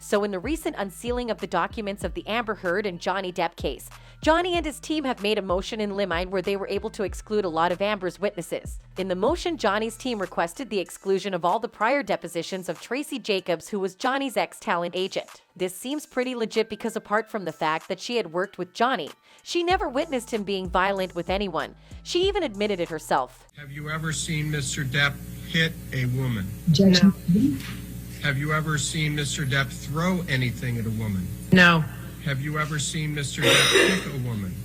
So in the recent unsealing of the documents of the Amber Heard and Johnny Depp case, Johnny and his team have made a motion in limine where they were able to exclude a lot of Amber's witnesses. In the motion, Johnny's team requested the exclusion of all the prior depositions of Tracy Jacobs, who was Johnny's ex-talent agent. This seems pretty legit because apart from the fact that she had worked with Johnny, she never witnessed him being violent with anyone. She even admitted it herself. Have you ever seen Mr. Depp hit a woman? No. Have you ever seen Mr. Depp throw anything at a woman? No. Have you ever seen Mr. Depp kick a woman?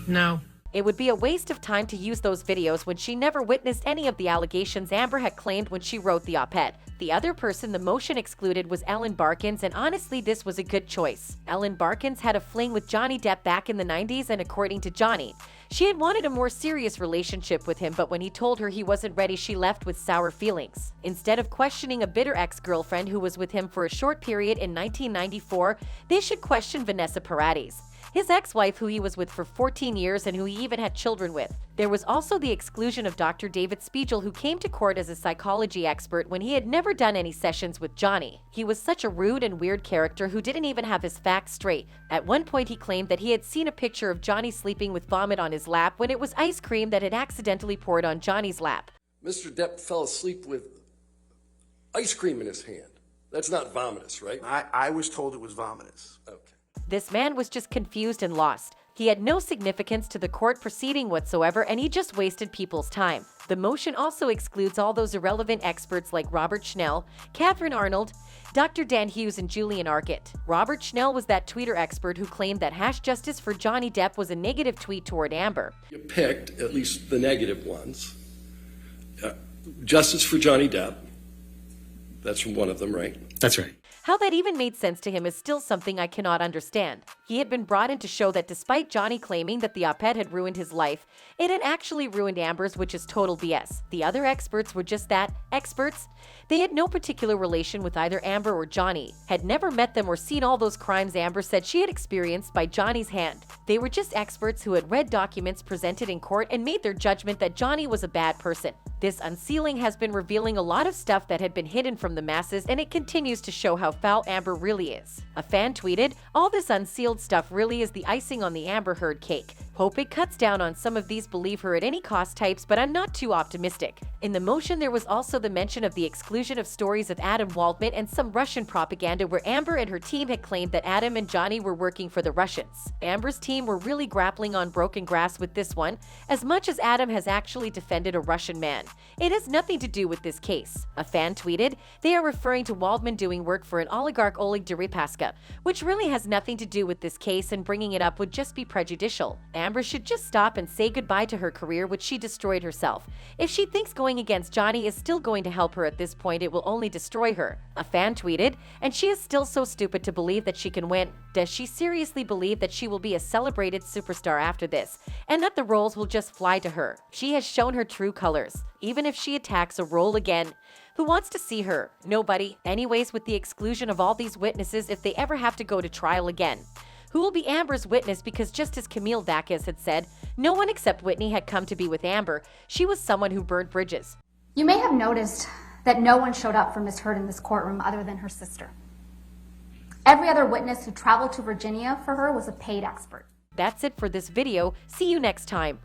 No. It would be a waste of time to use those videos when she never witnessed any of the allegations Amber had claimed when she wrote the op-ed. The other person the motion excluded was Ellen Barkins, and honestly this was a good choice. Ellen Barkins had a fling with Johnny Depp back in the 90s, and according to Johnny, she had wanted a more serious relationship with him, but when he told her he wasn't ready, she left with sour feelings. Instead of questioning a bitter ex-girlfriend who was with him for a short period in 1994, they should question Vanessa Paradis, his ex-wife who he was with for 14 years and who he even had children with. There was also the exclusion of Dr. David Spiegel, who came to court as a psychology expert when he had never done any sessions with Johnny. He was such a rude and weird character who didn't even have his facts straight. At one point he claimed that he had seen a picture of Johnny sleeping with vomit on his lap when it was ice cream that had accidentally poured on Johnny's lap. Mr. Depp fell asleep with ice cream in his hand. That's not vomitous, right? I was told it was vomitous. Okay. This man was just confused and lost. He had no significance to the court proceeding whatsoever, and he just wasted people's time. The motion also excludes all those irrelevant experts like Robert Schnell, Catherine Arnold, Dr. Dan Hughes, and Julian Arquette. Robert Schnell was that Twitter expert who claimed that #justice for Johnny Depp was a negative tweet toward Amber. You picked at least the negative ones. Justice for Johnny Depp. That's from one of them, right? That's right. How that even made sense to him is still something I cannot understand. He had been brought in to show that despite Johnny claiming that the op-ed had ruined his life, it had actually ruined Amber's, which is total BS. The other experts were just that, experts. They had no particular relation with either Amber or Johnny, had never met them or seen all those crimes Amber said she had experienced by Johnny's hand. They were just experts who had read documents presented in court and made their judgment that Johnny was a bad person. This unsealing has been revealing a lot of stuff that had been hidden from the masses, and it continues to show how foul Amber really is. A fan tweeted, "All this unsealed stuff really is the icing on the Amber Heard cake. Hope it cuts down on some of these believe her at any cost types, but I'm not too optimistic." In the motion, there was also the mention of the exclusion of stories of Adam Waldman and some Russian propaganda where Amber and her team had claimed that Adam and Johnny were working for the Russians. Amber's team were really grappling on broken grass with this one, as much as Adam has actually defended a Russian man. It has nothing to do with this case. A fan tweeted, "They are referring to Waldman doing work for an oligarch Oleg Deripaska, which really has nothing to do with this case, and bringing it up would just be prejudicial. Amber should just stop and say goodbye to her career, which she destroyed herself. If she thinks going against Johnny is still going to help her at this point, it will only destroy her." A fan tweeted, "And she is still so stupid to believe that she can win. Does she seriously believe that she will be a celebrated superstar after this, and that the roles will just fly to her? She has shown her true colors. Even if she attacks a role again, who wants to see her? Nobody. Anyways, with the exclusion of all these witnesses, if they ever have to go to trial again, who will be Amber's witness? Because just as Camille Vacas had said, no one except Whitney had come to be with Amber. She was someone who burned bridges." You may have noticed that no one showed up for Ms. Heard in this courtroom other than her sister. Every other witness who traveled to Virginia for her was a paid expert. That's it for this video. See you next time.